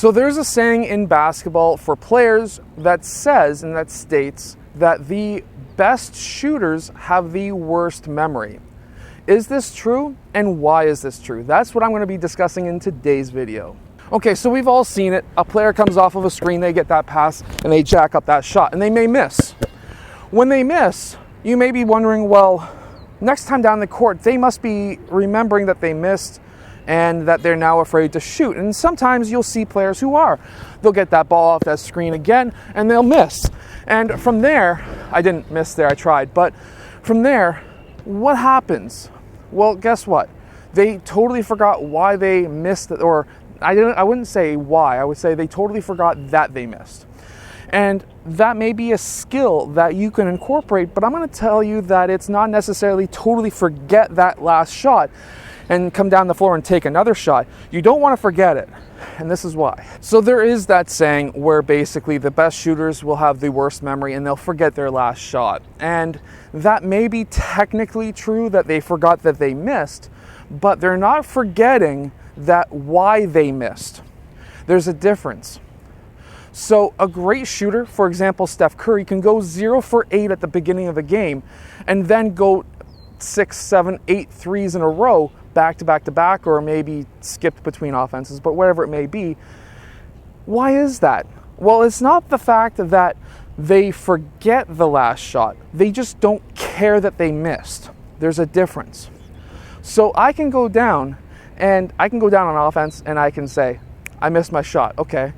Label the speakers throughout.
Speaker 1: So there's a saying in basketball for players that says and that states that the best shooters have the worst memory. Is this true, and why is this true? That's what I'm going to be discussing in today's video. Okay, so we've all seen it. A player comes off of a screen, they get that pass, and they jack up that shot, and they may miss. When they miss, you may be wondering, well, next time down the court, they must be remembering that they missed and that they're now afraid to shoot. And sometimes you'll see players who are. They'll get that ball off that screen again, and they'll miss. And from there, I didn't miss there, I tried, but from there, what happens? Well, guess what? They totally forgot why they missed it, or I wouldn't say why, I would say they totally forgot that they missed. And that may be a skill that you can incorporate, but I'm going to tell you that it's not necessarily totally forget that last shot and come down the floor and take another shot. You don't want to forget it, and this is why. So there is that saying where basically the best shooters will have the worst memory and they'll forget their last shot. And that may be technically true that they forgot that they missed, but they're not forgetting that why they missed. There's a difference. So a great shooter, for example, Steph Curry, can go 0 for 8 at the beginning of a game and then go 6, 7, 8 threes in a row, back to back to back, or maybe skipped between offenses, but whatever it may be. Why is that? Well, it's not the fact that they forget the last shot. They just don't care that they missed. There's a difference. So I can go down on offense and I can say, I missed my shot, okay.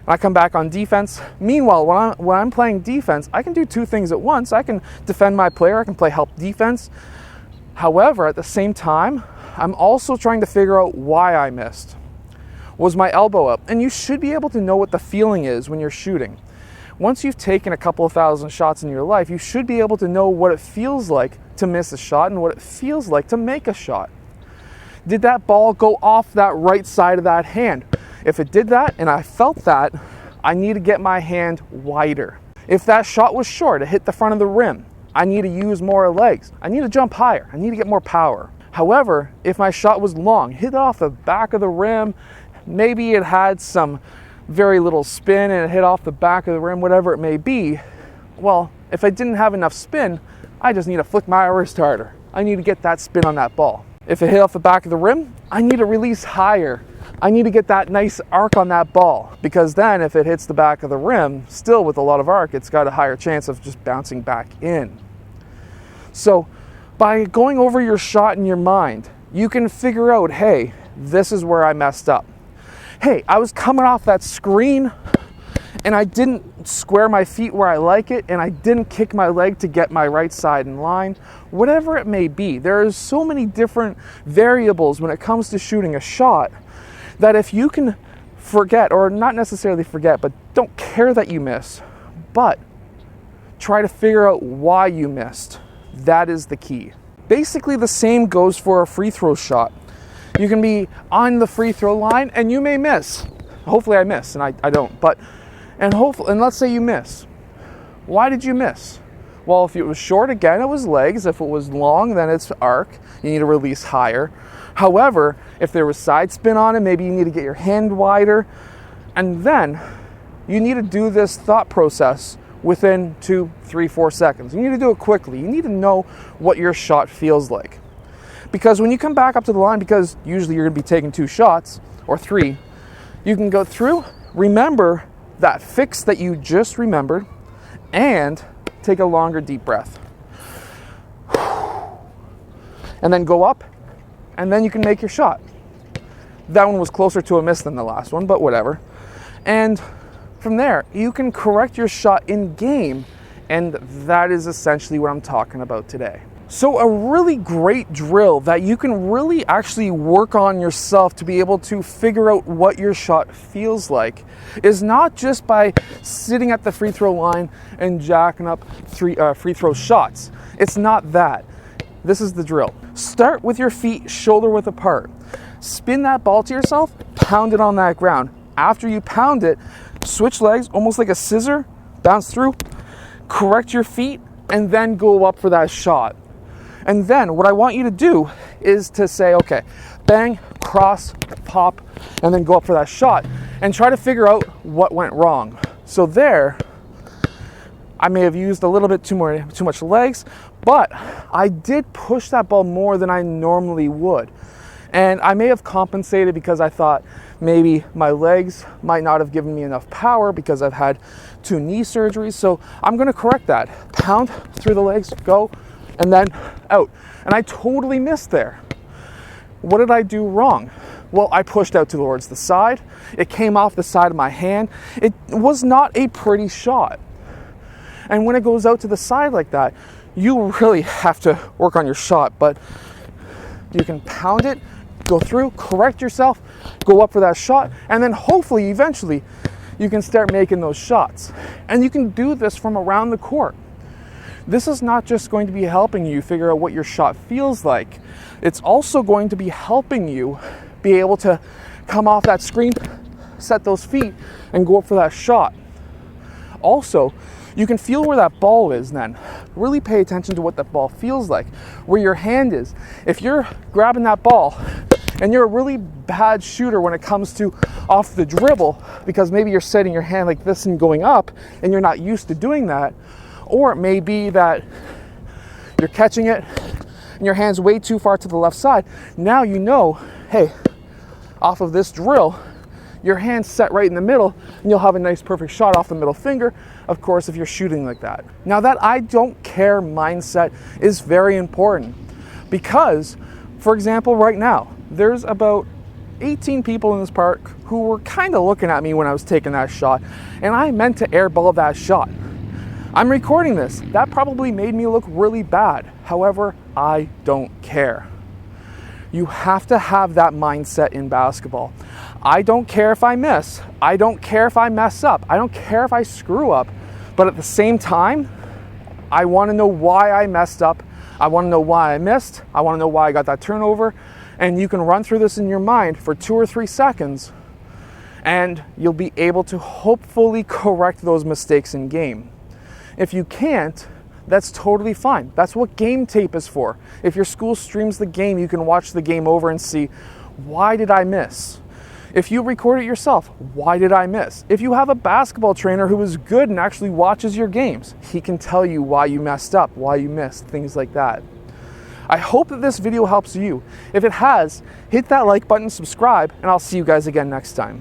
Speaker 1: I come back on defense. Meanwhile, when I'm playing defense, I can do two things at once. I can defend my player, I can play help defense. However, at the same time, I'm also trying to figure out why I missed. Was my elbow up? And you should be able to know what the feeling is when you're shooting. Once you've taken a couple of thousand shots in your life, you should be able to know what it feels like to miss a shot and what it feels like to make a shot. Did that ball go off that right side of that hand? If it did that and I felt that, I need to get my hand wider. If that shot was short, it hit the front of the rim, I need to use more legs. I need to jump higher. I need to get more power. However, if my shot was long, hit it off the back of the rim, maybe it had some very little spin and it hit off the back of the rim, whatever it may be, well, if I didn't have enough spin, I just need to flick my wrist harder. I need to get that spin on that ball. If it hit off the back of the rim, I need to release higher. I need to get that nice arc on that ball, because then if it hits the back of the rim, still with a lot of arc, it's got a higher chance of just bouncing back in. So by going over your shot in your mind, you can figure out, hey, this is where I messed up. Hey, I was coming off that screen and I didn't square my feet where I like it, and I didn't kick my leg to get my right side in line. Whatever it may be, there are so many different variables when it comes to shooting a shot that if you can forget, or not necessarily forget, but don't care that you miss, but try to figure out why you missed. That is the key. Basically, the same goes for a free throw shot. You can be on the free throw line and you may miss. Hopefully I miss, and I don't. And let's say you miss. Why did you miss? Well, if it was short, again, it was legs. If it was long, then it's arc. You need to release higher. However, if there was side spin on it, maybe you need to get your hand wider. And then you need to do this thought process within 2, 3, 4 seconds. You need to do it quickly. You need to know what your shot feels like. Because when you come back up to the line, because usually you're going to be taking 2 shots or 3, you can go through, remember that fix that you just remembered, and take a longer deep breath. And then go up, and then you can make your shot. That one was closer to a miss than the last one, but whatever. And from there, you can correct your shot in game, and that is essentially what I'm talking about today. So a really great drill that you can really actually work on yourself to be able to figure out what your shot feels like is not just by sitting at the free throw line and jacking up free throw shots. It's not that. This is the drill. Start with your feet shoulder width apart. Spin that ball to yourself, pound it on that ground. After you pound it, switch legs almost like a scissor, bounce through, correct your feet, and then go up for that shot. And then what I want you to do is to say, okay, bang, cross, pop, and then go up for that shot. and try to figure out what went wrong. So there, I may have used a little bit too much legs, but I did push that ball more than I normally would. And I may have compensated because I thought maybe my legs might not have given me enough power because I've had 2 knee surgeries. So I'm going to correct that. Pound through the legs, go, and then out. And I totally missed there. What did I do wrong? Well, I pushed out towards the side. It came off the side of my hand. It was not a pretty shot. And when it goes out to the side like that, you really have to work on your shot. But you can pound it, go through, correct yourself, go up for that shot, and then hopefully, eventually, you can start making those shots. And you can do this from around the court. This is not just going to be helping you figure out what your shot feels like. It's also going to be helping you be able to come off that screen, set those feet, and go up for that shot. Also, you can feel where that ball is then. Really pay attention to what that ball feels like, where your hand is. If you're grabbing that ball and you're a really bad shooter when it comes to off the dribble, because maybe you're setting your hand like this and going up and you're not used to doing that, or it may be that you're catching it and your hand's way too far to the left side. Now you know, hey, off of this drill, your hand's set right in the middle and you'll have a nice perfect shot off the middle finger, of course, if you're shooting like that. Now that I don't care mindset is very important because, for example, right now, there's about 18 people in this park who were kind of looking at me when I was taking that shot, and I meant to airball that shot. I'm recording this. That probably made me look really bad. However, I don't care. You have to have that mindset in basketball. I don't care if I miss. I don't care if I mess up. I don't care if I screw up. But at the same time, I want to know why I messed up. I want to know why I missed. I want to know why I got that turnover. And you can run through this in your mind for 2 or 3 seconds, and you'll be able to hopefully correct those mistakes in game. If you can't, that's totally fine. That's what game tape is for. If your school streams the game, you can watch the game over and see, why did I miss? If you record it yourself, why did I miss? If you have a basketball trainer who is good and actually watches your games, he can tell you why you messed up, why you missed, things like that. I hope that this video helps you. If it has, hit that like button, subscribe, and I'll see you guys again next time.